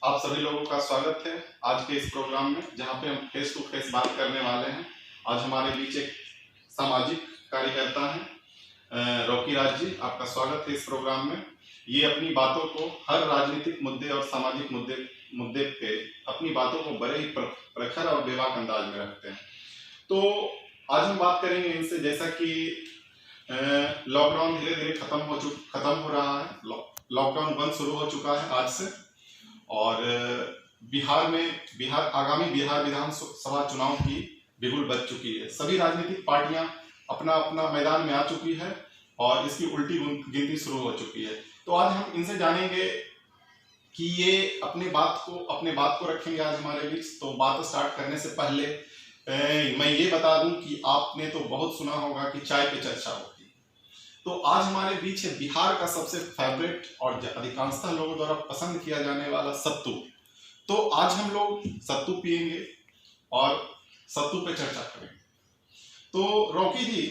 आप सभी लोगों का स्वागत है आज के इस प्रोग्राम में, जहां पे हम फेस टू फेस बात करने वाले हैं। आज हमारे बीच एक सामाजिक कार्यकर्ता हैं, रॉकी राज जी। आपका स्वागत है इस प्रोग्राम में। ये अपनी बातों को हर राजनीतिक मुद्दे और सामाजिक मुद्दे पे अपनी बातों को बड़े ही प्रखर और बेबाक अंदाज में रखते हैं। तो आज हम बात करेंगे इनसे, जैसा कि लॉकडाउन धीरे धीरे खत्म हो रहा है। लॉकडाउन बंद शुरू हो चुका है आज से, और आगामी बिहार विधानसभा चुनाव की बिगुल बज चुकी है। सभी राजनीतिक पार्टियां अपना अपना मैदान में आ चुकी है और इसकी उल्टी गिनती शुरू हो चुकी है। तो आज हम इनसे जानेंगे कि ये अपने बात को रखेंगे आज हमारे बीच। तो बात स्टार्ट करने से पहले मैं ये बता दूं कि आपने तो बहुत सुना होगा कि चाय पे चर्चा होती। तो आज हमारे बीच है बिहार का सबसे फेवरेट और अधिकांशतः लोगों द्वारा पसंद किया जाने वाला सत्तू। तो आज हम लोग सत्तू पिएंगे और सत्तू पे चर्चा करेंगे। तो रॉकी जी,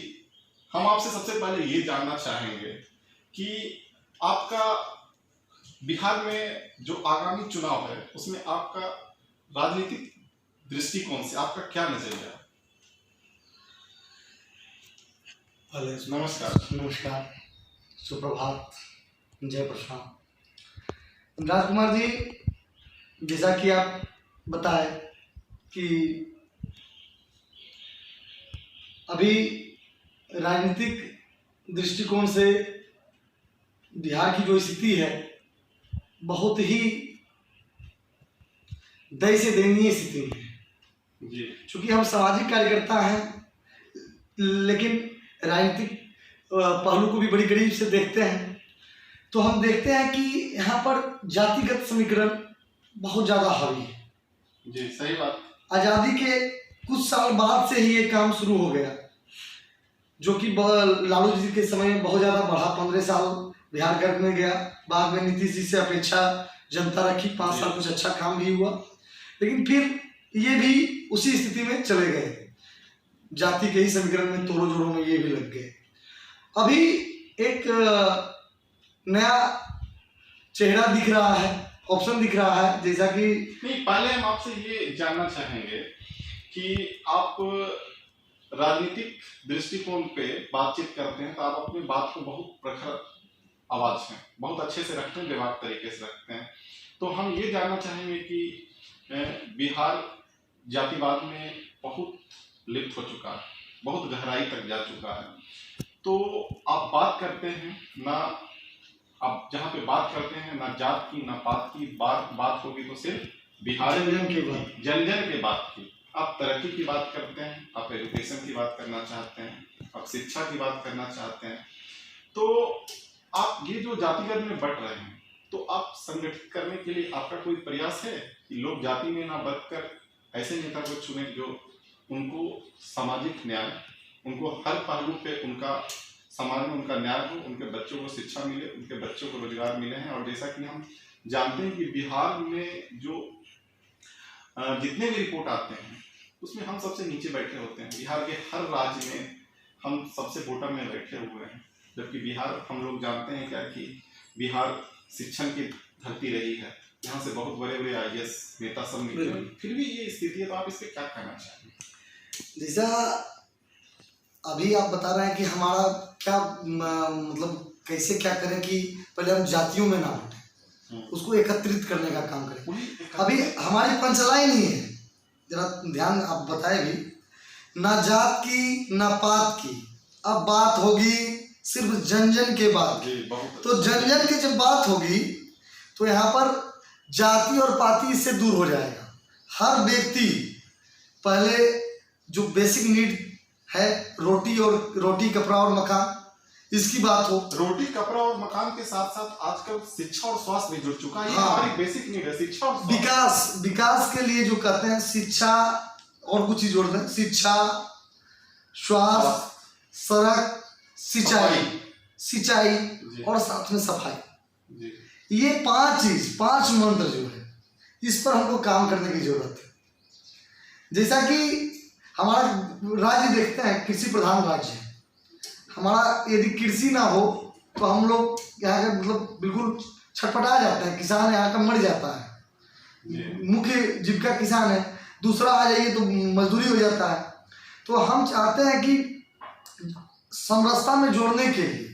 हम आपसे सबसे पहले ये जानना चाहेंगे कि आपका बिहार में जो आगामी चुनाव है उसमें आपका राजनीतिक दृष्टिकोण से आपका क्या नजरिया है? नमस्कार, सुप्रभात, जय प्रशांत। राजकुमार जी, जैसा कि आप बताए कि अभी राजनीतिक दृष्टिकोण से बिहार की जो स्थिति है बहुत ही दयनीय स्थिति में है जी। चूँकि हम सामाजिक कार्यकर्ता हैं, लेकिन राजनीतिक पहलू को भी बड़ी करीब से देखते हैं, तो हम देखते हैं कि यहाँ पर जातिगत समीकरण बहुत ज़्यादा हावी है जी। सही बात। आज़ादी के कुछ साल बाद से ही ये काम शुरू हो गया, जो कि लालू जी के समय में बहुत ज़्यादा बढ़ा। 15 साल बिहार करने गया, बाद में नीतीश जी से अपेक्षा जनता रखी, 5 साल कुछ अच्छा काम भी हुआ, लेकिन फिर ये भी उसी स्थिति में चले गए। जाति के ही समीकरण में तोड़ों जोड़ों में ये भी लग गए। अभी एक नया चेहरा दिख रहा है, ऑप्शन दिख रहा है, जैसा कि नहीं, पहले हम आपसे ये जानना चाहेंगे कि आप राजनीतिक दृष्टिकोण पे बातचीत करते हैं तो आप अपनी बात को बहुत प्रखर आवाज में बहुत अच्छे से रखते हैं, बेबाक तरीके से रखते हैं। तो हम ये जानना चाहेंगे कि बिहार जातिवाद में बहुत लिप्त हो चुका है, बहुत गहराई तक जा चुका है। तो आप बात करते हैं ना, आप जहाँ पे बात करते हैं ना जात की ना पात की बात होगी तो सिर्फ बिहार जन के बात की। आप तरक्की की बात करते हैं, आप एजुकेशन की बात करना चाहते हैं, आप शिक्षा की बात करना चाहते हैं। तो आप ये जो जातिगत में बट रहे हैं, तो आप संगठित करने के लिए आपका कोई प्रयास है कि लोग जाति में ना बचकर ऐसे नेता को चुने जो उनको सामाजिक न्याय, उनको हर पहलू पे उनका समाज में उनका न्याय हो, उनके बच्चों को शिक्षा मिले, उनके बच्चों को रोजगार मिले हैं। और जैसा कि हम जानते हैं कि बिहार में जो जितने भी रिपोर्ट आते हैं उसमें हम सबसे नीचे बैठे होते हैं। बिहार के हर राज्य में हम सबसे बॉटम में बैठे हुए हैं, जबकि बिहार, हम लोग जानते हैं क्या कि बिहार शिक्षण की धरती रही है, यहाँ से बहुत बड़े बड़े IAS नेता सब निकले, फिर भी ये स्थिति है। तो आप इस पर क्या कहना चाहेंगे? जैसा अभी आप बता रहे हैं कि हमारा क्या मतलब कैसे क्या करें कि पहले हम जातियों में ना बटें, उसको एकत्रित करने का काम करें। अभी हमारी पंचलाइन ही है, जरा ध्यान आप बताए भी, ना जात की ना पात की, अब बात होगी सिर्फ जन जन के बात की। तो जन जन की जब बात होगी तो यहाँ पर जाति और पाति इससे दूर हो जाएगा। हर व्यक्ति पहले जो बेसिक नीड है, रोटी कपड़ा और मकान, इसकी बात हो। रोटी कपड़ा और मकान के साथ साथ आजकल शिक्षा और स्वास्थ्य भी जुड़ चुका है। हमारी बेसिक नीड है शिक्षा और विकास के लिए जो कहते हैं शिक्षा और कुछ चीज जोड़ते हैं, शिक्षा, स्वास्थ्य, सड़क, सिंचाई और साथ में सफाई। ये 5 मंत्र जो है, इस पर हमको काम करने की जरूरत है। जैसा कि हमारा राज्य देखते हैं कृषि प्रधान राज्य है हमारा। यदि कृषि ना हो तो हम लोग यहाँ के मतलब बिल्कुल छटपटा जाते हैं, किसान यहाँ का मर जाता है। मुख्य जीविका किसान है, दूसरा आ जाइए तो मजदूरी हो जाता है। तो हम चाहते हैं कि समरसता में जोड़ने के लिए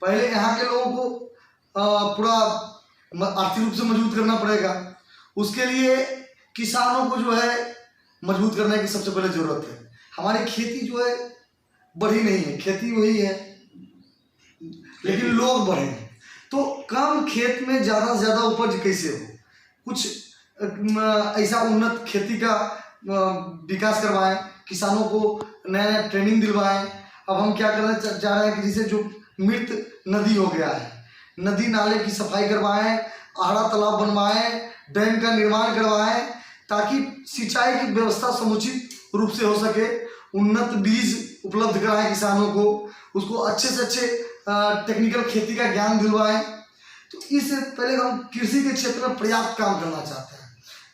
पहले यहाँ के लोगों को पूरा आर्थिक रूप से मजबूत करना पड़ेगा। उसके लिए किसानों को जो है मजबूत करने की सबसे पहले जरूरत है। हमारी खेती जो है बढ़ी नहीं है, खेती वही है लेकिन लोग बढ़े हैं। तो कम खेत में ज़्यादा से ज़्यादा उपज कैसे हो, कुछ ऐसा उन्नत खेती का विकास करवाएं, किसानों को नया नया ट्रेनिंग दिलवाएं। अब हम क्या करना चाह रहे हैं कि जैसे जो मृत नदी हो गया है, नदी नाले की सफाई करवाएं, आड़ा तालाब बनवाएं, डैम का निर्माण करवाएं, ताकि सिंचाई की व्यवस्था समुचित रूप से हो सके। उन्नत बीज उपलब्ध कराएं किसानों को, उसको अच्छे से अच्छे टेक्निकल खेती का ज्ञान दिलवाएं। तो इससे पहले हम कृषि के क्षेत्र में पर्याप्त काम करना चाहते हैं।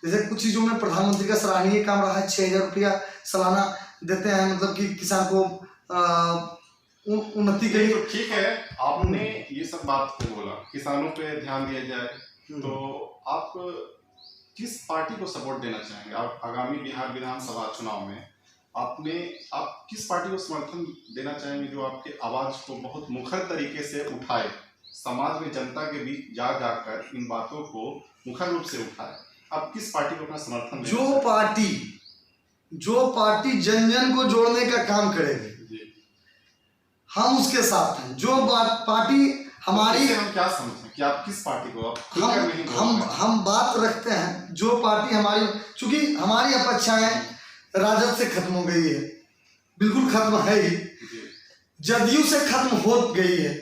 जैसे कुछ चीज़ों में प्रधानमंत्री का सराहनीय काम रहा है, 6,000 रुपया सालाना देते हैं, मतलब कि किसान को उन्नति के लिए। तो ठीक है, आपने ये सब बात को बोला, किसानों पे ध्यान दिया जाए, तो आप किस पार्टी को सपोर्ट देना चाहेंगे? आप आगामी बिहार विधानसभा चुनाव में आप किस पार्टी को समर्थन देना चाहेंगे जो आपके आवाज को बहुत मुखर तरीके से उठाए, समाज में जनता के बीच जा जाकर इन बातों को मुखर रूप से उठाए? आप किस पार्टी को अपना समर्थन देना? जो पार्टी जन जन को जोड़ने का काम करेगी हम उसके साथ हैं। जो पार्टी हमारी, हम क्या समझें कि आप किस पार्टी को हम बात रखते हैं, जो पार्टी हमारी, चूंकि हमारी अपेक्षाएं राजद से खत्म हो गई है, बिल्कुल खत्म है ही, जदयू से खत्म हो गई है।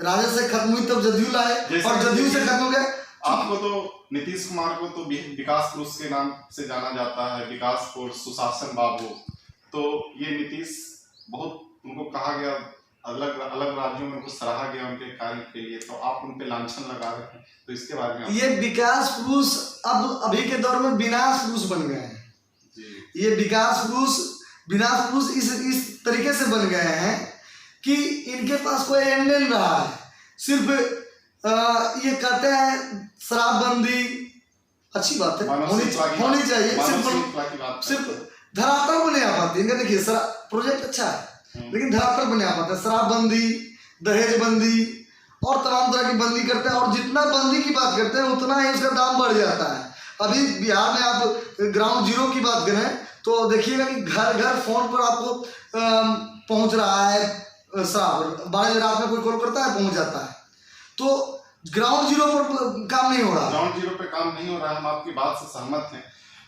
राजद से खत्म हुई तब जदयू लाए और जदयू से खत्म हो गए। आपको तो नीतीश कुमार को तो विकास पुरुष के नाम से जाना जाता है, विकास पुरुष, सुशासन बाबू। तो ये नीतीश बहुत उनको कहा गया, अलग अलग राज्यों में उनको सराहा गया उनके कार्य के लिए, तो आप उन पे लांछन लगा रहे हैं, तो इसके बारे में ये विकास पुरुष अब अभी के दौर में विनाश पुरुष बन गए हैं। ये विकास पुरुष इस तरीके से बन गए हैं कि इनके पास कोई एंड नहीं रहा है। सिर्फ ये कहते हैं शराबबंदी अच्छी बात है, होनी चाहिए, सिर्फ धरातल पर नहीं आ पाती। इनका देखिए प्रोजेक्ट अच्छा है लेकिन धरातल पर नहीं आ पाता। शराबबंदी, दहेजबंदी और तमाम तरह की बंदी करते हैं, और जितना बंदी की बात करते हैं उतना ही उसका दाम बढ़ जाता है। अभी बिहार में आप ग्राउंड जीरो की बात करें तो देखिएगा कि घर घर फोन पर आपको पहुंच रहा है शराब। 12 बजे रात में कोई कॉल करता है, पहुंच जाता है। तो ग्राउंड जीरो पर काम नहीं हो रहा, ग्राउंड जीरो पे काम नहीं हो रहा है। हम आपकी बात से सहमत हैं।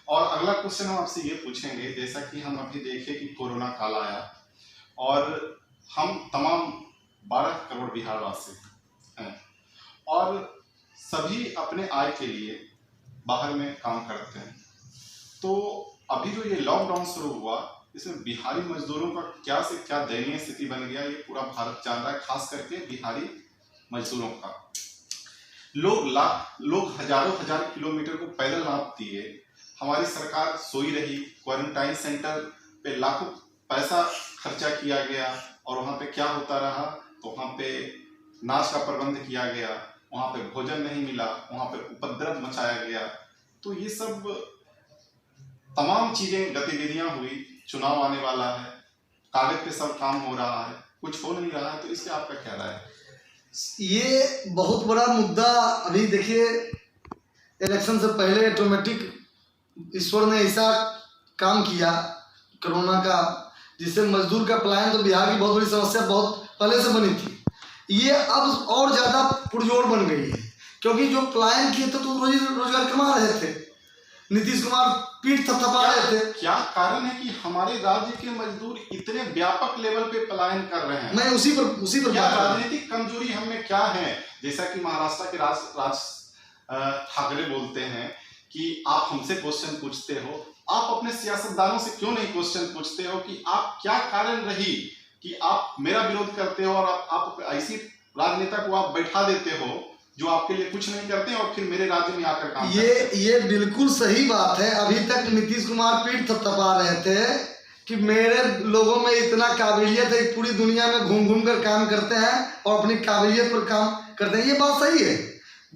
और अगला क्वेश्चन हम आपसे ये पूछेंगे, जैसा कि हम अभी देखे कि कोरोना काल आया और हम तमाम 12 करोड़ बिहारवासी हैं और सभी अपने आय के लिए बाहर में काम करते हैं। तो अभी जो ये लॉकडाउन शुरू हुआ, इसमें बिहारी मजदूरों का क्या से क्या दयनीय स्थिति बन गया, ये पूरा भारत जान रहा है, खास करके बिहारी मजदूरों का। लोग हजारों हजार किलोमीटर को पैदल नाप दिए। हमारी सरकार सोई रही, क्वारंटाइन सेंटर पे लाखों पैसा खर्चा किया गया और वहाँ पे क्या होता रहा, तो वहाँ पे नाच का प्रबंध किया गया, वहाँ पे भोजन नहीं मिला, वहाँ पे उपद्रव मचाया गया। तो ये सब तमाम चीजें, गतिविधियां हुई, चुनाव आने वाला है, कागज पे सब काम हो रहा है, कुछ हो नहीं रहा है, तो इससे आपका क्या राय है? ये बहुत बड़ा मुद्दा। अभी देखिए इलेक्शन से पहले ऑटोमेटिक ईश्वर ने ऐसा काम किया कोरोना का, जिससे मजदूर का पलायन, तो बिहार की बहुत बड़ी समस्या बहुत पहले से बनी थी, ये अब और ज्यादा पुरजोर बन गई है। क्योंकि जो पलायन किए थे तो रोजगार कमा रहे थे, नीतीश कुमार पीठ थपथपा रहे थे। क्या कारण है कि हमारे राज्य के मजदूर इतने व्यापक लेवल पे पलायन कर रहे हैं? मैं उसी पर क्या राजनीतिक कमजोरी हमें क्या है? जैसा कि महाराष्ट्र के राज ठाकरे बोलते हैं कि आप हमसे क्वेश्चन पूछते हो, आप अपने सियासतदानों से क्यों नहीं क्वेश्चन पूछते हो कि आप क्या कारण रही कि आप मेरा विरोध करते हो और आप ऐसी राजनेता को आप बैठा देते हो जो आपके लिए कुछ नहीं करते हैं और फिर मेरे राज्य में आकर काम करते हैं। ये बिल्कुल सही बात है। अभी तक नीतीश कुमार पीठ थपथपा रहे थे कि मेरे लोगों में इतना काबिलियत है, पूरी दुनिया में घूम घूम कर काम करते हैं और अपनी काबिलियत पर काम करते हैं। ये बात सही है,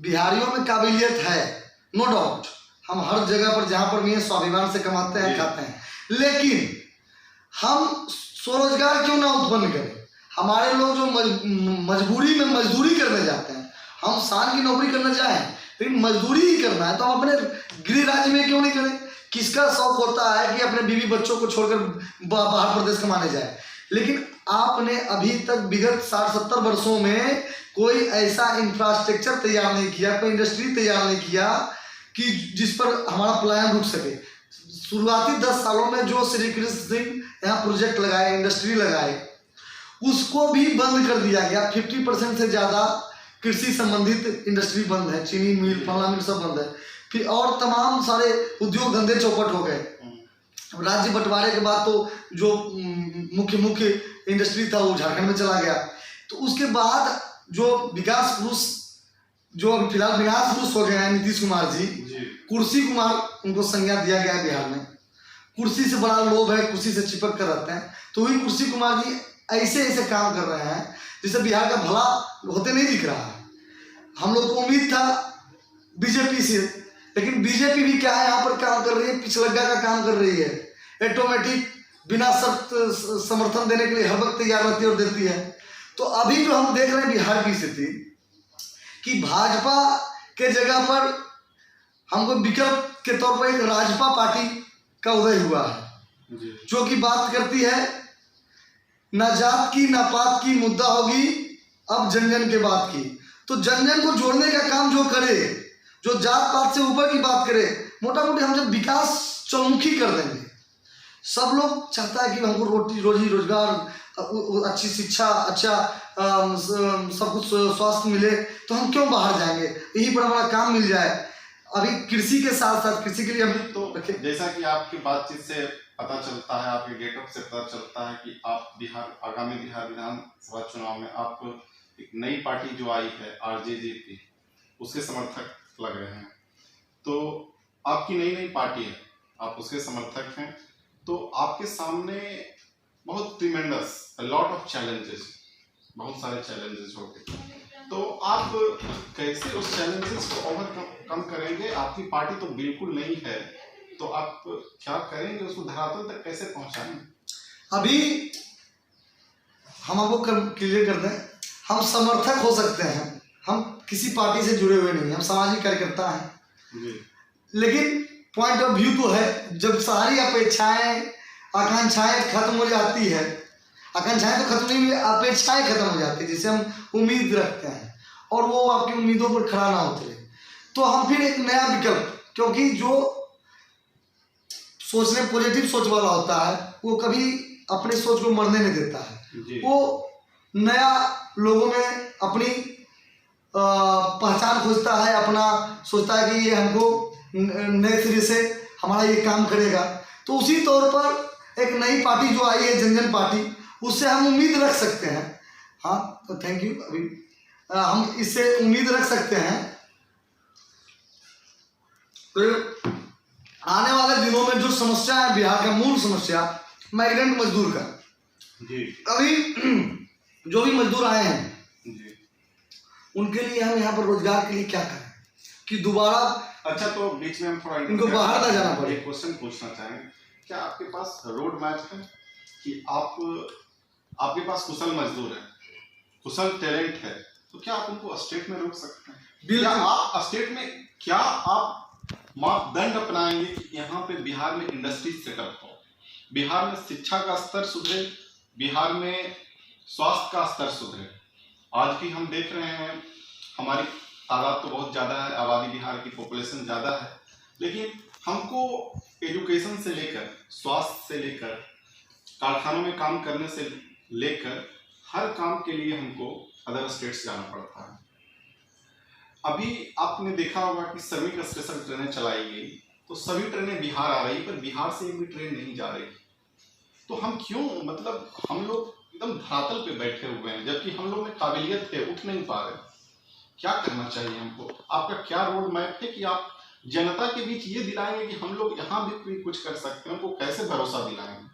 बिहारियों में काबिलियत है, नो डाउट, हम हर जगह पर जहाँ पर भी हैं स्वाभिमान से कमाते हैं, खाते हैं, लेकिन हम स्वरोजगार क्यों ना उत्पन्न करें? हमारे लोग जो मजबूरी में मजदूरी करने जाते हैं, हम शान की नौकरी करने जाएं लेकिन मजदूरी ही करना है, तो हम अपने गृह राज्य में क्यों नहीं करें? किसका शौक होता है कि अपने बीवी बच्चों को छोड़कर बाहर प्रदेश कमाने जाए? लेकिन आपने अभी तक विगत 60-70 वर्षों में कोई ऐसा इंफ्रास्ट्रक्चर तैयार नहीं किया, कोई इंडस्ट्री तैयार नहीं किया कि जिस पर हमारा पलायन रुक सके। शुरुआती 10 सालों में जो श्री कृष्ण सिंह यहाँ प्रोजेक्ट लगाए, इंडस्ट्री लगाए, उसको भी बंद कर दिया गया। 50% से ज़्यादा कृषि संबंधित इंडस्ट्री बंद है, चीनी मिल, फला मिल सब बंद है। फिर और तमाम सारे उद्योग धंधे चौपट हो गए। राज्य बंटवारे के बाद तो जो मुख्य इंडस्ट्री था वो झारखंड में चला गया। तो उसके बाद जो विकास पुरुष, जो अभी फिलहाल विकास पुरुष हो गए हैं नीतीश कुमार जी, कुर्सी कुमार उनको संज्ञा दिया गया है बिहार में। कुर्सी से बड़ा लोभ है, कुर्सी से चिपक कर रहते हैं। तो वही कुर्सी कुमार जी ऐसे ऐसे काम कर रहे हैं जिससे बिहार का भला होते नहीं दिख रहा है। हम लोग को उम्मीद था बीजेपी से, लेकिन बीजेपी भी क्या है, यहाँ पर काम कर रही है, पिछलग्गा का काम कर रही है। ऑटोमेटिक बिना शर्त समर्थन देने के लिए हर वक्त तैयार रहती है और देती है। तो अभी जो हम देख रहे हैं बिहार की स्थिति कि भाजपा के जगह पर हमको विकल्प के तौर पर एक राजपा पार्टी का उदय हुआ है, जो कि बात करती है ना जात की ना पात की, मुद्दा होगी अब जन जन के बात की। तो जन जन को जोड़ने का काम जो करे, जो जात पात से ऊपर की बात करे, मोटा मोटी हम जब विकास चौमुखी कर देंगे, सब लोग चाहता है कि हमको रोजी रोजगार, अच्छी शिक्षा, अच्छा सब कुछ स्वास्थ्य मिले, तो हम क्यों बाहर जाएंगे? यहीं पर हमारा काम मिल जाए। अभी कृषि के साथ साथ, कृषि के लिए हम तो जैसा कि आपकी बातचीत से पता चलता है, आपके गेटअप से पता चलता है कि आप आगामी बिहार विधानसभा चुनाव में आप एक नई पार्टी जो आई है आरजेडी, उसके समर्थक लग रहे हैं। तो आपकी नई पार्टी है, आप उसके समर्थक हैं, तो आपके सामने बहुत ट्रिमेंडस लॉट ऑफ चैलेंजेस, बहुत सारे चैलेंजेस होंगे। तो आप कैसे उस चैलेंजेस को ओवरकम करेंगे? आपकी पार्टी तो बिल्कुल नहीं है, तो आप क्या करेंगे? उसको धरातल तक कैसे पहुंचाएंगे? अभी हम आपको क्लियर कर दें, हम समर्थक हो सकते हैं, हम किसी पार्टी से जुड़े हुए नहीं, हम सामाजिक कार्यकर्ता हैं। लेकिन पॉइंट ऑफ व्यू तो है, जब सारी अपेक्षाएं आकांक्षाएं खत्म हो जाती है, आकांक्षाएं तो खत्म नहीं हुई, अपेक्षाएं खत्म हो जाती है, जिसे हम उम्मीद रखते हैं, और वो आपकी उम्मीदों पर खड़ा ना उतरे, तो हम फिर एक नया विकल्प, क्योंकि जो सोचने पॉजिटिव सोच वाला होता है वो कभी अपने सोच को मरने नहीं देता है। वो नया लोगों में अपनी पहचान खोजता है, अपना सोचता है कि ये हमको नए सिरे से हमारा ये काम करेगा। तो उसी तौर पर एक नई पार्टी जो आई है जन जन पार्टी, उससे हम उम्मीद रख सकते हैं। हाँ, तो थैंक यू। अभी हम इससे उम्मीद रख सकते हैं तो आने वाले दिनों में जो समस्या है बिहार का, मूल समस्या माइग्रेंट मजदूर का, अभी जो भी मजदूर आए हैं उनके लिए हम यहाँ पर रोजगार के लिए क्या करें कि दोबारा, अच्छा तो बीच में हम थोड़ा इनको बाहर ना जाना पड़े। एक क्वेश्चन पूछना चाहेंगे, क्या आपके पास रोड मैप है कि आपके पास कुशल मजदूर है, कुशल टैलेंट है, तो क्या आप उनको स्टेट में रोक सकते हैं? क्या आप स्टेट में, क्या आप मापदंड अपनाएंगे कि यहाँ पे बिहार में इंडस्ट्री सेटअप हो, बिहार में शिक्षा का स्तर सुधरे, बिहार में स्वास्थ्य का स्तर सुधरे? आज भी हम देख रहे हैं हमारी तादाद तो बहुत ज़्यादा है, आबादी बिहार की पॉपुलेशन ज़्यादा है, लेकिन हमको एजुकेशन से लेकर, स्वास्थ्य से लेकर, कारखानों में काम करने से लेकर हर काम के लिए हमको अदर स्टेट्स जाना पड़ता है। अभी आपने देखा होगा कि श्रमिक स्पेशल ट्रेनें चलाई गई, तो सभी ट्रेनें बिहार आ रही, पर बिहार से एक भी ट्रेन नहीं जा रही। तो हम क्यों, मतलब हम लोग एकदम धरातल पे बैठे हुए हैं, जबकि हम लोग में काबिलियत है, उठ नहीं पा रहे। क्या करना चाहिए हमको? आपका क्या रोड मैप है कि आप जनता के बीच ये दिलाएंगे कि हम लोग यहाँ भी कुछ कर सकते हैं? उनको कैसे भरोसा दिलाएंगे?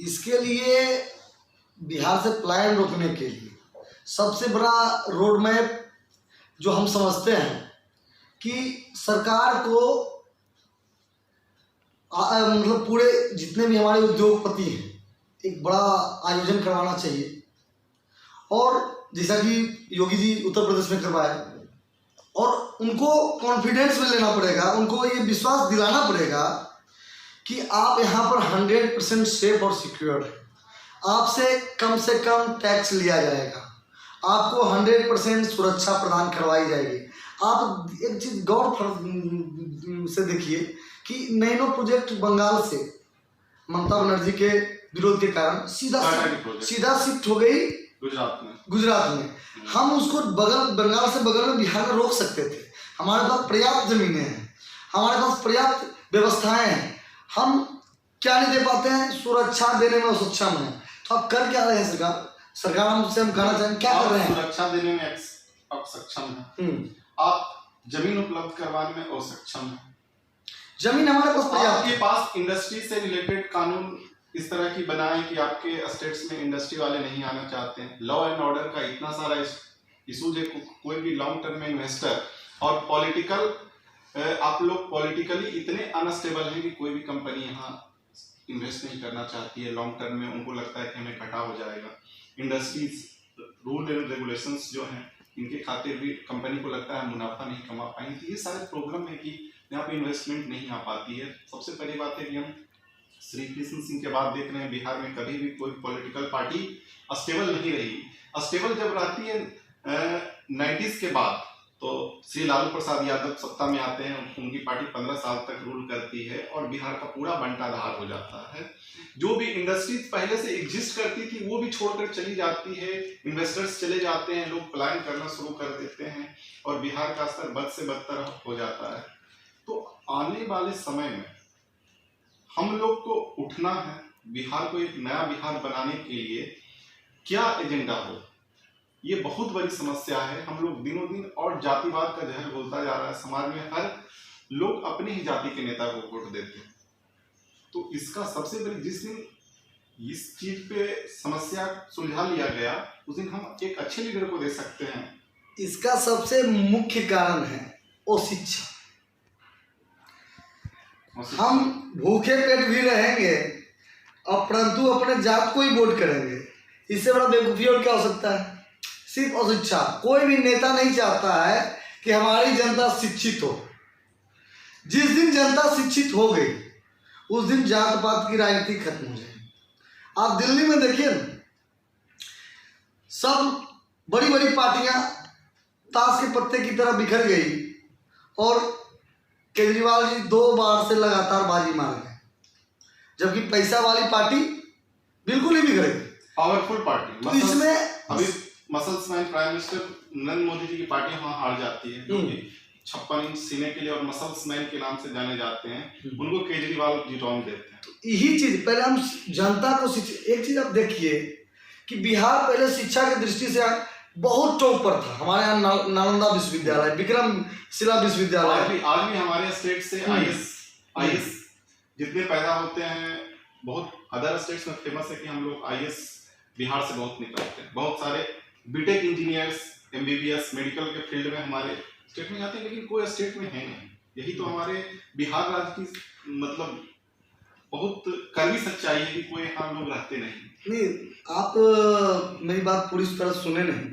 इसके लिए बिहार से पलायन रोकने के लिए सबसे बड़ा रोड मैप जो हम समझते हैं कि सरकार को मतलब पूरे जितने भी हमारे उद्योगपति हैं एक बड़ा आयोजन करवाना चाहिए। और जैसा कि योगी जी उत्तर प्रदेश में करवाए, और उनको कॉन्फिडेंस में लेना पड़ेगा, उनको ये विश्वास दिलाना पड़ेगा कि आप यहाँ पर 100% सेफ और सिक्योर है। आपसे से कम टैक्स लिया जाएगा, आपको 100% सुरक्षा प्रदान करवाई जाएगी। आप एक चीज़ गौर से देखिए कि नैनो प्रोजेक्ट बंगाल से ममता बनर्जी के विरोध के कारण सीधा शिफ्ट हो गई गुजरात में। हम उसको बंगाल से बगल में बिहार में रोक सकते थे। हमारे पास पर्याप्त जमीनें हैं, हमारे पास पर्याप्त व्यवस्थाएं हैं, हम क्या नहीं दे पाते हैं? सुरक्षा देने में असक्षम है। तो आप कर क्या रहे हैं? सरकार हमसे हम कहना चाहेंगे क्या कर रहे हैं? सुरक्षा देने में असक्षम है, आप जमीन उपलब्ध करवाने में असक्षम है। जमीन हमारे पास पर्याप्त, आपके पास इंडस्ट्री से रिलेटेड कानून इस तरह की बनाए कि आपके स्टेट्स में इंडस्ट्री वाले नहीं आना चाहते हैं। लॉ एंड ऑर्डर का इतना सारा इशूज है, कोई भी लॉन्ग टर्म में इन्वेस्टर और पॉलिटिकल आप लोग पॉलिटिकली इतने अनस्टेबल हैं कि कोई भी कंपनी यहाँ इन्वेस्ट नहीं करना चाहती है लॉन्ग टर्म में। उनको लगता है कि हमें घाटा हो जाएगा। इंडस्ट्रीज रूल एंड रेगुलेशंस जो हैं इनके खातिर भी कंपनी को लगता है मुनाफा नहीं कमा पाएंगे। तो ये सारे प्रॉब्लम है कि यहाँ पे इन्वेस्टमेंट नहीं आ पाती है। सबसे पहली बात है कि हम श्री कृष्ण सिंह के बाद देख रहे हैं बिहार में कभी भी कोई पॉलिटिकल पार्टी स्टेबल नहीं रही। स्टेबल जब रहती है 90s के बाद, तो श्री लालू प्रसाद यादव सत्ता में आते हैं, उनकी पार्टी 15 साल तक रूल करती है और बिहार का पूरा बंटाधार हो जाता है। जो भी इंडस्ट्रीज पहले से एग्जिस्ट करती थी वो भी छोड़कर चली जाती है, इन्वेस्टर्स चले जाते हैं, लोग पलायन करना शुरू कर देते हैं और बिहार का स्तर बद से बदतर हो जाता है। तो आने वाले समय में हम लोग को उठना है, बिहार को एक नया बिहार बनाने के लिए क्या एजेंडा हो, ये बहुत बड़ी समस्या है। हम लोग दिनों दिन और जातिवाद का जहर घुलता जा रहा है। समाज में हर लोग अपनी ही जाति के नेता को वोट देते हैं। तो इसका सबसे बड़ी, जिस दिन इस चीज पे समस्या सुलझा लिया गया उस दिन हम एक अच्छे लीडर को दे सकते हैं। इसका सबसे मुख्य कारण है वो शिक्षा। हम भूखे पेट भी रहेंगे और परंतु अपने जात को ही वोट करेंगे। इससे बड़ा बेवकूफी और क्या हो सकता है? सिर्फ अशिक्षा। कोई भी नेता नहीं चाहता है कि हमारी जनता शिक्षित हो। जिस दिन जनता शिक्षित हो गई उस दिन जात पात की राजनीति खत्म हो जाएगी। आप दिल्ली में देखिए ना, सब बड़ी बड़ी पार्टियां ताश के पत्ते की तरह बिखर गई और केजरीवाल जी 2 बार से लगातार बाजी मार गए, जबकि पैसा वाली पार्टी बिल्कुल ही बिगड़ गई। Powerful party. तो इसमें अभी muscles man prime minister Narendra Modi ji की पार्टी वहां हार जाती है, जो कि 56 इंच सीने के लिए और मसल्स मैन के नाम से जाने जाते हैं, उनको केजरीवाल जिताने देते हैं। यही चीज पहले हम जनता को एक चीज आप देखिए कि बिहार पहले शिक्षा की दृष्टि से बहुत टॉप पर था। हमारे यहाँ नालंदा विश्वविद्यालय, विक्रमशिला विश्वविद्यालय, आज भी हमारे स्टेट से आईएएस जितने पैदा होते हैं, बहुत अदर स्टेट्स में फेमस है कि हम लोग आईएएस बिहार से बहुत निकलते हैं। बहुत सारे बीटेक इंजीनियर्स, एमबीबीएस, मेडिकल के फील्ड में हमारे स्टेट में जाते हैं, लेकिन कोई स्टेट में है नहीं। यही तो हमारे बिहार राज्य की मतलब बहुत कड़वी सच्चाई है कि कोई यहाँ लोग रहते नहीं। आप मेरी बात पूरी तरह सुने नहीं।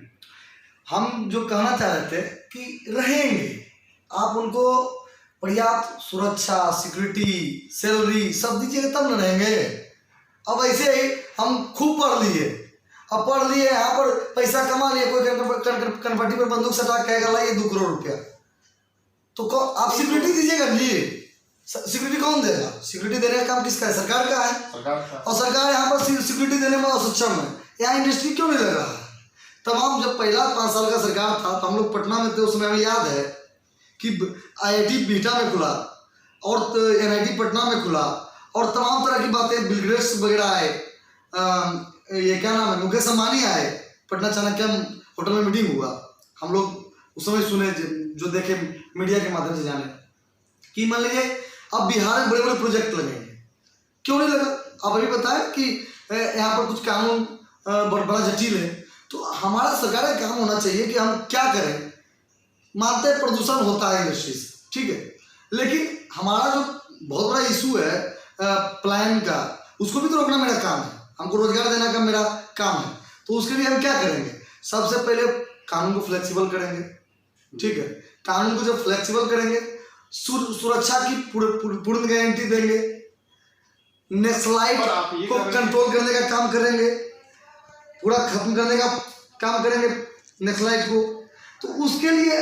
हम जो कहना चाह रहे थे कि रहेंगे, आप उनको पर्याप्त सुरक्षा, सिक्योरिटी, सैलरी सब दीजिएगा तब न रहेंगे। अब ऐसे ही हम खूब पढ़ लिए, अब पढ़ लिए यहाँ पर पैसा कमा लिए, कोई कनपट्टी पर बंदूक सटा कहेगा लाइए 2 करोड़ रुपया, तो आप सिक्योरिटी दीजिएगा जी। सिक्योरिटी कौन देगा? सिक्योरिटी देने का काम किसका है? सरकार का है। और सरकार यहाँ पर सिक्योरिटी देने में असक्षम है। यहाँ इंडस्ट्री क्यों नहीं लग रहा है? तमाम जब पहला 5 साल का सरकार था तो हम लोग पटना में थे, उस समय हमें याद है कि IIT बीटा में खुला और NIT पटना में खुला और तमाम तरह की बातें, बिल गेट्स वगैरह आए, ये क्या नाम है, मुकेश अंबानी आए, पटना चाणक्य होटल में मीटिंग हुआ। हम लोग उस समय सुने, जो देखे मीडिया के माध्यम से जाने कि मान लीजिए अब बिहार में बड़े बड़े प्रोजेक्ट लगेंगे। क्यों नहीं लगा? आप अभी बताएं कि यहाँ पर कुछ कानून बड़ा जटिल है। तो हमारा सरकार का काम होना चाहिए कि हम क्या करें। मानते हैं प्रदूषण होता है इंडस्ट्री से, ठीक है, लेकिन हमारा जो बहुत बड़ा इशू है प्लान का, उसको भी तो रोकना मेरा काम है। हमको रोजगार देना का मेरा काम है। तो उसके लिए हम क्या करेंगे? सबसे पहले कानून को फ्लेक्सिबल करेंगे, ठीक है। कानून को जब फ्लेक्सिबल करेंगे, सुरक्षा की पूर्ण गारंटी देंगे, नक्सलाइट को कंट्रोल करने का काम करेंगे, पूरा खत्म करने का काम करेंगे नक्सलाइट को। तो उसके लिए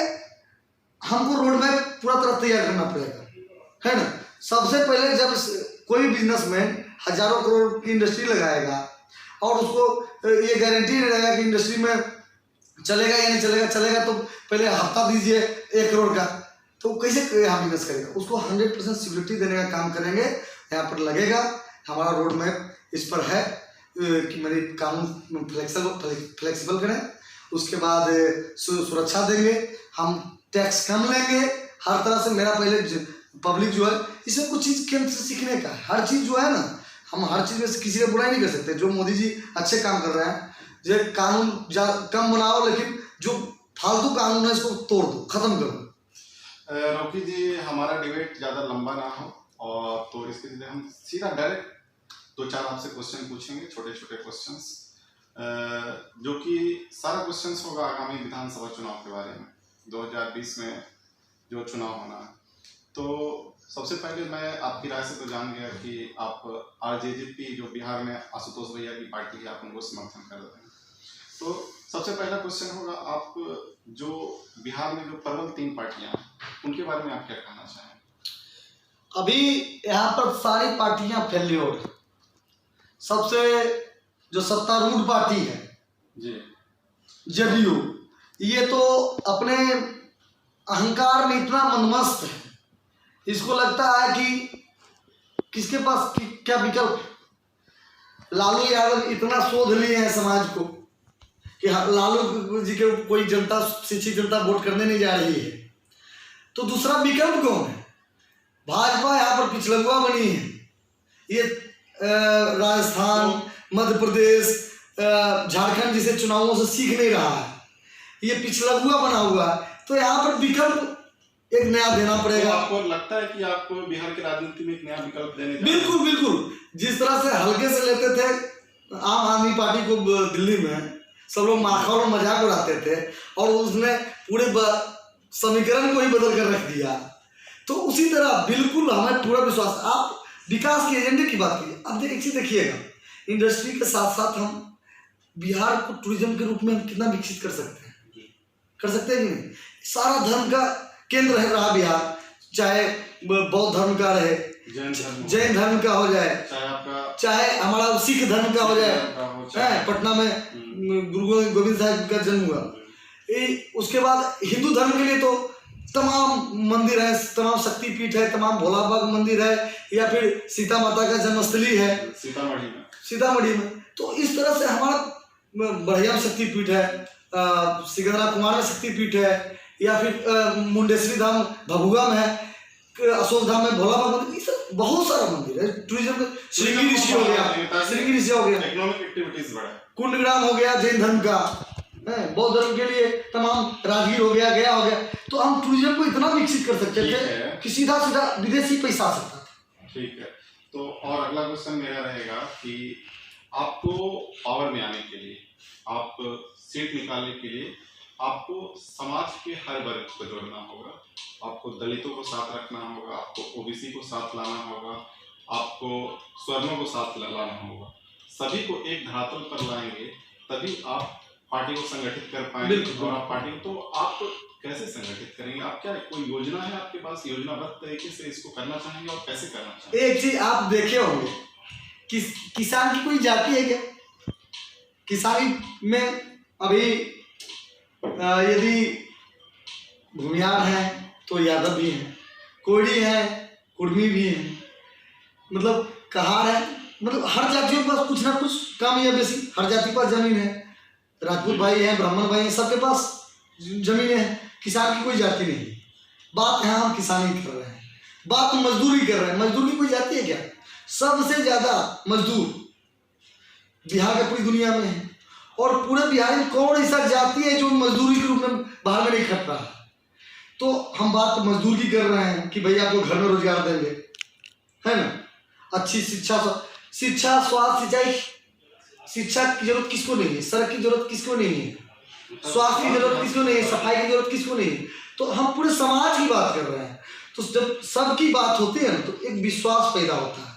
हमको रोड मैप पूरा तरह तैयार करना पड़ेगा, है ना। सबसे पहले जब कोई बिजनेसमैन हजारों करोड़ की इंडस्ट्री लगाएगा और उसको ये गारंटी नहीं रहेगा कि इंडस्ट्री में चलेगा या नहीं चलेगा, चलेगा तो पहले हफ्ता दीजिए 1 करोड़ का, तो कैसे यहाँ बिजनेस करेगा? उसको 100% सिक्योरिटी देने का काम करेंगे। यहाँ पर लगेगा हमारा रोड मैप इस पर है कि मेरी कानून फ्लेक्सिबल करें, उसके बाद सुरक्षा देंगे, हम टैक्स कम लेंगे, हर तरह से। मेरा पहले पब्लिक जो है इसमें कुछ चीज़ केंद्र से सीखने का है। हर चीज़ जो है ना, हम हर चीज़ में से किसी का बुराई नहीं कर सकते। जो मोदी जी अच्छे काम कर रहे हैं, जो कानून कम बनाओ, लेकिन जो फालतू कानून है इसको तोड़ दो, खत्म कर दो। रॉकी जी, हमारा डिबेट ज़्यादा लंबा ना हो, और तो इसके लिए हम सीधा डायरेक्ट 2-4 आपसे क्वेश्चन पूछेंगे, छोटे छोटे क्वेश्चंस, जो कि सारा क्वेश्चंस होगा आगामी विधानसभा चुनाव के बारे में, 2020 में जो चुनाव होना है। तो सबसे पहले मैं आपकी राय से तो जान गया कि आप आरजेजेपी, जो बिहार में आशुतोष भैया की पार्टी है, आप उनको समर्थन कर रहे हैं। तो सबसे पहला क्वेश्चन होगा, आप जो बिहार में जो प्रबल 3 पार्टियां हैं, उनके बारे में आप क्या कहना चाहेंगे? अभी यहाँ पर सारी पार्टियां फेल्योर। सबसे जो सत्तारूढ़ पार्टी है जी, जदयू, ये तो अपने अहंकार में इतना मनमस्त है, इसको लगता है कि किसके पास क्या विकल्प है। लालू यादव इतना शोध लिए हैं समाज को कि लालू जी के कोई जनता, शिक्षित जनता वोट करने नहीं जा रही है, तो दूसरा विकल्प कौन है? भाजपा यहाँ पर पिछलगुआ बनी है। ये राजस्थान, मध्य प्रदेश, झारखंड जिसे चुनावों से सीख नहीं रहा है, ये पिछलगुआ बना हुआ है। तो यहाँ पर विकल्प एक नया देना पड़ेगा। तो आपको लगता है कि आपको बिहार की राजनीति में एक नया विकल्प देने का? बिल्कुल बिल्कुल। जिस तरह से हल्के से लेते थे आम आदमी पार्टी को दिल्ली में, सब लोग माखौल और मजाक उड़ाते थे, और उसने पूरे समीकरण को ही बदल कर रख दिया। तो उसी तरह बिल्कुल हमें पूरा विश्वास। आप विकास के एजेंडे की बात कीजिए, अब एक चीज देखिएगा, इंडस्ट्री के साथ साथ हम बिहार को टूरिज्म के रूप में हम कितना विकसित कर सकते हैं, कर सकते हैं कि नहीं? सारा धर्म का केंद्र है रहा बिहार, चाहे बौद्ध धर्म का रहे, जैन धर्म का हो जाए, चाहे हमारा सिख धर्म का हो जाए, पटना में गुरु गोविंद साहब का जन्म हुआ। उसके बाद हिंदू धर्म के लिए तो तमाम मंदिर है, तमाम शक्तिपीठ है, तमाम भोला बाबा मंदिर है, या फिर सीता माता का जन्मस्थली है सीतामढ़ी में। तो इस तरह से हमारा बढ़िया शक्तिपीठ है, सिकंदरा कुमार में शक्तिपीठ है, या फिर मुंडेश्वरी धाम भभुआ में है, अशोक धाम में भोला बाबा मंदिर, सब बहुत सारा मंदिर है। टूरिज्म श्रृंगी ऋषि हो गया, इकोनॉमिक एक्टिविटीज बढ़ा, कुंडग्राम हो गया जैन धर्म का, बौद्ध धर्म के लिए तमाम राजगीर हो गया, गया हो गया। तो हम टूरिज्म को इतना विकसित कर सकते थे कि सीधा सीधा विदेशी पैसा आ सकता था। ठीक है। तो और अगला क्वेश्चन मेरा रहेगा कि आपको पावर में आने के लिए, आप सीट निकालने के लिए, आपको समाज के हर वर्ग को जोड़ना होगा, आपको दलितों को साथ रखना होगा, आपको ओबीसी को साथ लाना होगा, आपको स्वर्णों को साथ लाना होगा। सभी को एक धरातल पर लाएंगे तभी आप पार्टी को संगठित कर पाएंगे। और आप पार्टी को, तो आप कैसे संगठित करेंगे? आप क्या कोई योजना है आपके पास, योजनाबद्ध तरीके से इसको करना चाहेंगे, और कैसे करना चाहेंगे? एक चीज आप देखे होंगे, किसान की कोई जाति है क्या? किसानी में अभी यदि भूमियार हैं तो यादव भी हैं, कोड़ी हैं, कुर्मी भी हैं, मतलब कहार है, मतलब हर जातियों के पास कुछ ना कुछ कम या बेसी, हर जाति के पास जमीन है। राजपूत भाई हैं, ब्राह्मण भाई हैं, सबके पास जमीन है। किसान की कोई जाति नहीं। बात यहाँ हम किसानी कर रहे हैं, बात मजदूरी कर रहे हैं। मजदूर की कोई जाति है क्या? सबसे ज्यादा मजदूर बिहार के पूरी दुनिया में है, और पूरे बिहार में कौन ऐसा जाति है जो मजदूरी के रूप में बाहर में नहीं खट रहा है? तो हम बात मजदूर की कर रहे हैं कि भैया आपको घर में रोजगार देंगे, है ना। अच्छी शिक्षा, स्वास्थ्य, सिंचाई, शिक्षा की जरूरत किसको नहीं है, सड़क की जरूरत किसको नहीं है, स्वास्थ्य की जरूरत किसको नहीं है, सफाई की जरूरत किसको नहीं है। तो हम पूरे समाज की बात कर रहे हैं। तो जब सबकी बात होती है ना तो एक विश्वास पैदा होता है,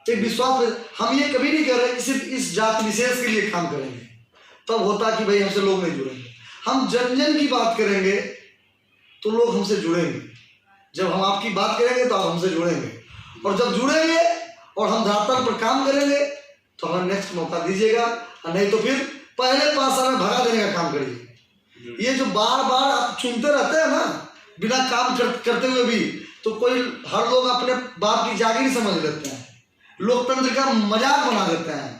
एक विश्वास। हम ये कभी नहीं कह रहे कि सिर्फ इस जाति विशेष के लिए काम करेंगे तब होता कि भाई हमसे लोग नहीं जुड़ेंगे। हम जन जन की बात करेंगे तो लोग हमसे जुड़ेंगे। जब हम आपकी बात करेंगे तो आप हमसे जुड़ेंगे, और जब जुड़ेंगे और हम धरातल पर काम करेंगे तो हमें नेक्स्ट मौका दीजिएगा, और नहीं तो फिर पहले 5 साल में भगा देने का काम करिए। ये जो बार बार आप चुनते रहते हैं ना बिना काम करते हुए भी, तो कोई हर लोग अपने बाप की जागीर समझ लेते हैं, लोकतंत्र का मजाक बना देते हैं।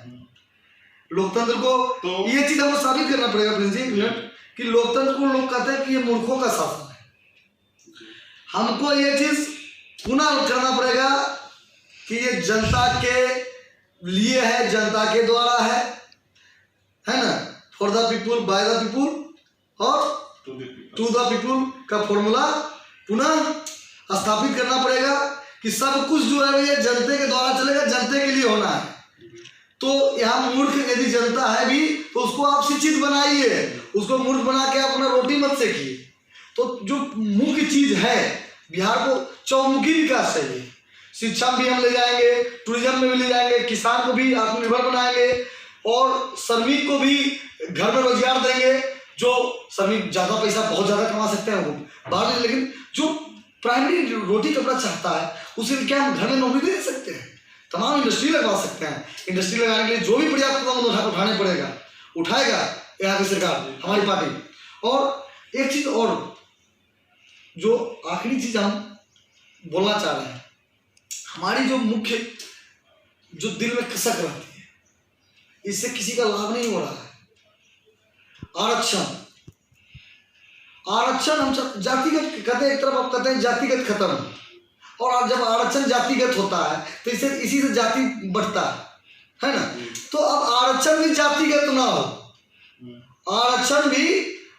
लोकतंत्र को तो ये चीज हमको साबित करना पड़ेगा प्रिंस जी कि लोकतंत्र को लोग कहते हैं कि ये मूर्खों का शासन है। हमको ये चीज पुनः करना पड़ेगा कि ये जनता के लिए है, जनता के द्वारा है ना, for the people, by the people और टू द पीपुल का फॉर्मूला पुनः स्थापित करना पड़ेगा कि सब कुछ जो है ये जनता के द्वारा चलेगा, जनता के लिए होना है। तो यहाँ मूर्ख यदि जनता है भी तो उसको आप शिक्षित बनाइए, उसको मूर्ख बना के अपना रोटी मत सेकिए। तो जो मुख्य चीज है, बिहार को चौमुखी विकास चाहिए। शिक्षा में भी हम ले जाएंगे, टूरिज्म में भी ले जाएंगे, किसान को भी आत्मनिर्भर बनाएंगे, और श्रमिक को भी घर में रोजगार देंगे। जो श्रमिक ज्यादा पैसा बहुत ज्यादा कमा सकते हैं वो बाहर, लेकिन जो प्राइमरी रोटी कपड़ा चाहता है उसे क्या हम घर में नौकरी दे सकते हैं? तमाम इंडस्ट्री लगवा सकते हैं। इंडस्ट्री लगाने के लिए जो भी पर्याप्त कदम उठाने पड़ेगा उठाएगा यहाँ की सरकार, हमारी पार्टी। और एक चीज और, जो आखिरी चीज हम बोलना चाह रहे हैं, हमारी जो मुख्य जो दिल में कसक रहती है, इससे किसी का लाभ नहीं हो रहा है। आरक्षण हम जातिगत कहते हैं, एक तरफ आप कहते हैं जातिगत खत्म, और जब आरक्षण जातिगत होता है तो इसी से जाति बढ़ता है ना। तो अब आरक्षण भी जातिगत ना हो, आरक्षण भी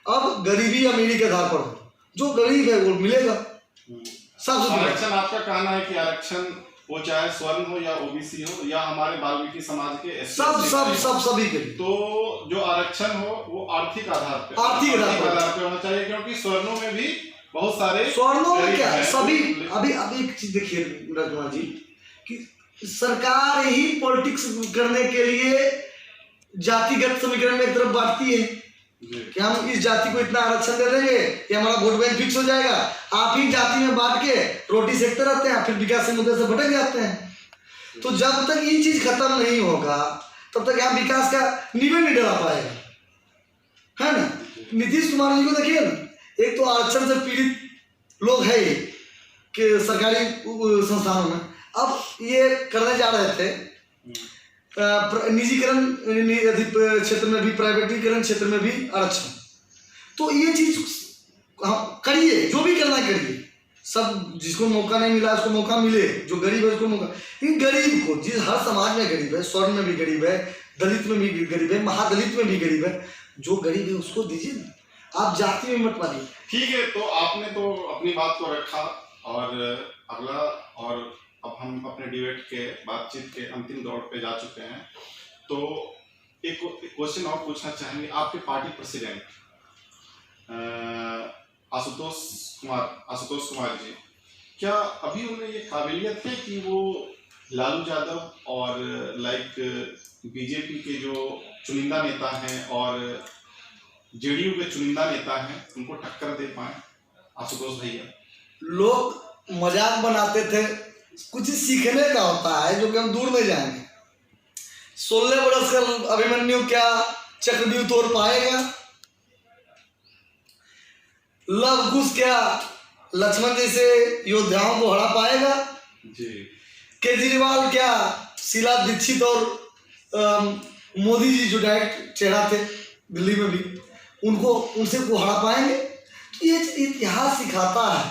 अब गरीबी अमीरी के आधार पर हो, जो गरीब है वो मिलेगा। सब आरक्षण, आपका कहना है कि आरक्षण वो चाहे स्वर्ण हो या ओबीसी हो या हमारे वाल्मीकि समाज के सब सभी के लिए, तो जो आरक्षण हो वो आर्थिक आधार पे होना चाहिए, क्योंकि स्वर्णों में भी बहुत सारे स्वर्णों में क्या है सभी। अभी एक चीज देखिए राजकुमार जी कि सरकार ही पॉलिटिक्स करने के लिए जातिगत समीकरण में एक तरफ बांटती है कि हम इस जाति को इतना आरक्षण दे देंगे, ये हमारा वोट बैंक फिक्स हो जाएगा। आप ही जाति में बांट के रोटी सेकते रहते हैं, फिर विकास के मुद्दे से भटक जाते हैं। तो जब तक ये चीज खत्म नहीं होगा तब तक यहाँ विकास का नींव नहीं डरा पाएगा, है ना। नीतीश कुमार जी को देखिए ना, एक तो आरक्षण से पीड़ित लोग है कि सरकारी संस्थानों में, अब ये करने जा रहे थे निजीकरण क्षेत्र में भी, प्राइवेटीकरण क्षेत्र में भी आरक्षण। तो ये चीज करिए, जो भी करना है करिए। सब जिसको मौका नहीं मिला उसको मौका मिले, जो गरीब है उसको मौका। लेकिन गरीब को, जिस हर समाज में गरीब है, स्वर्ण में भी गरीब है, दलित में भी गरीब है, महादलित में भी गरीब है, जो गरीब है उसको दीजिए, आप जाति में मत मारिए। ठीक है, तो आपने तो अपनी बात को रखा, और अगला, और अब हम अपने डिबेट के बातचीत के अंतिम दौर पे जा चुके हैं। तो एक क्वेश्चन और पूछना चाहेंगे, आपके पार्टी प्रेसिडेंट आशुतोष कुमार जी, क्या अभी उन्हें ये काबिलियत है कि वो लालू यादव और बीजेपी के जो चुनिंदा नेता हैं और जेडीयू के चुनिंदा नेता हैं, उनको टक्कर दे पाए? आशुतोष भैया, लोग मजाक बनाते थे, कुछ सीखने का होता है जो कि हम दूर नहीं जाएंगे। 16 वर्ष का अभिमन्यु क्या चक्रव्यूह तोड़ पाएगा? लव कुश क्या लक्ष्मण जैसे योद्धाओं को हरा पाएगा जी? केजरीवाल क्या शीला दीक्षित और मोदी जी जो डायरेक्ट चेहरा थे दिल्ली में भी, उनसे को हरा पाएंगे? तो ये इतिहास सिखाता है,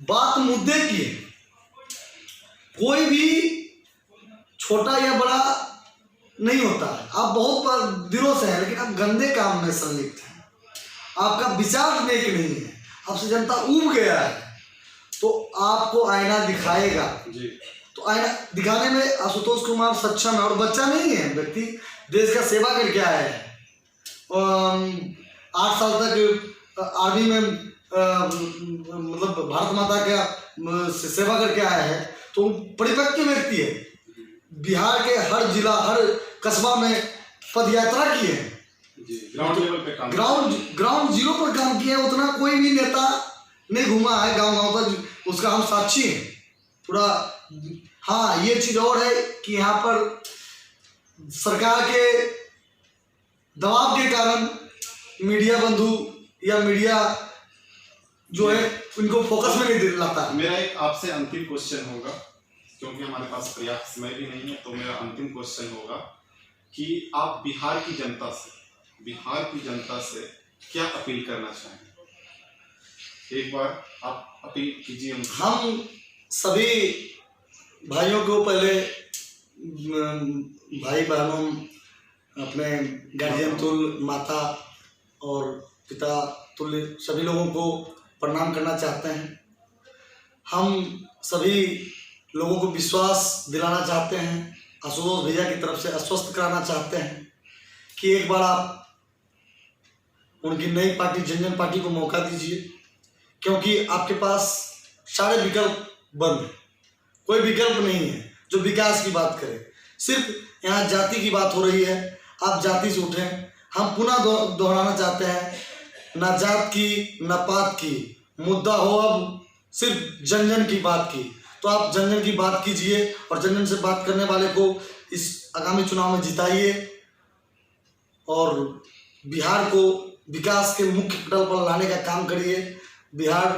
बात मुद्दे की है। कोई भी छोटा या बड़ा नहीं होता है। आप बहुत दिनों से हैं लेकिन आप गंदे काम में संलिप्त हैं, आपका विचार नेक नहीं है, आपसे जनता ऊब गया है। तो आपको आईना दिखाएगा। जी। तो आईना दिखाने में आशुतोष कुमार सक्षम है, और बच्चा नहीं है, व्यक्ति देश का सेवा करके आया है। 8 साल तक आर्मी में मतलब भारत माता का सेवा करके आया है, तो परिपक्व व्यक्ति है। बिहार के हर जिला, हर कस्बा में पद यात्रा की है, ग्राउंड लेवल पे काम, ग्राउंड जीरो पर काम किया है। उतना कोई भी नेता नहीं घूमा है गांव तक, उसका हम साक्षी हैं पूरा। हाँ, ये चीज और है कि यहाँ पर सरकार के दबाव के कारण मीडिया बंधु या मीडिया जो है उनको फोकस में नहीं दे लाता। मेरा एक आपसे अंतिम क्वेश्चन होगा, क्योंकि हमारे पास पर्याप्त समय भी नहीं है, तो मेरा अंतिम क्वेश्चन होगा कि आप बिहार की जनता से क्या अपील करना चाहेंगे? एक बार आप अपील कीजिए। हम सभी भाइयों को पहले, भाई बहनों, अपने गार्जियन तुल्य, माता और पिता तुल्य सभी लोगों को प्रणाम करना चाहते हैं। हम सभी लोगों को विश्वास दिलाना चाहते हैं, आशुतोष भैया की तरफ से आश्वस्त कराना चाहते हैं कि एक बार आप उनकी नई पार्टी जनजन पार्टी को मौका दीजिए, क्योंकि आपके पास सारे विकल्प बंद हैं, कोई विकल्प नहीं है जो विकास की बात करे। सिर्फ यहाँ जाति की बात हो रही है, आप जाति से उठें। हम पुनः दोहराना चाहते हैं, ना जात की ना पात की मुद्दा हो, अब सिर्फ जनजन की बात की। तो आप जनजन की बात कीजिए और जनजन से बात करने वाले को इस आगामी चुनाव में जिताइए और बिहार को विकास के मुख्य पटल पर लाने का काम करिए। बिहार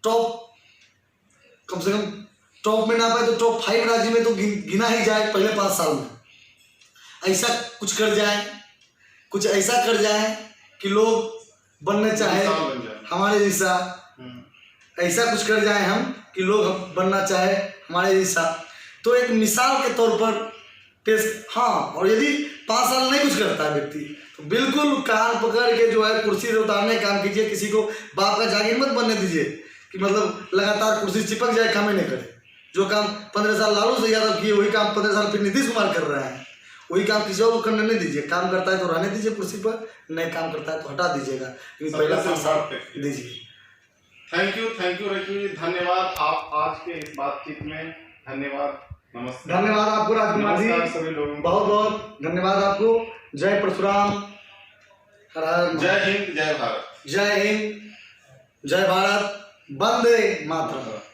कम से कम टॉप में ना पाए तो टॉप 5 राज्य में तो गिना ही जाए पहले 5 साल में। ऐसा कुछ कर जाए, कुछ ऐसा कर जाए कि लोग बनना चाहे हमारे जैसा, ऐसा कुछ कर जाए हम कि लोग बनना चाहे हमारे जैसा। तो एक मिसाल के तौर पर पेश। हाँ, और यदि 5 साल नहीं कुछ करता है व्यक्ति, तो बिल्कुल कान पकड़ के जो है कुर्सी से उतारने का काम कीजिए। किसी को बाप का जागीर मत बनने दीजिए कि मतलब लगातार कुर्सी चिपक जाए, काम ही नहीं करे। जो काम 15 साल लालू यादव किए, वही काम 15 साल फिर नीतीश कुमार कर रहे हैं। वही काम किसी और को करने नहीं दीजिए। काम करता है तो रहने दीजिए कुर्सी पर, नहीं काम करता है तो हटा दीजिएगा, लेकिन पहला 5 साल दीजिए। थैंक यू रजवी, धन्यवाद आप आज के इस बातचीत में। धन्यवाद, नमस्कार। धन्यवाद आपको राजकुमार जी, सभी लोगों बहुत बहुत धन्यवाद आपको। जय परशुराम, जय हिंद, जय भारत। जय हिंद, जय भारत, वंदे मातरम।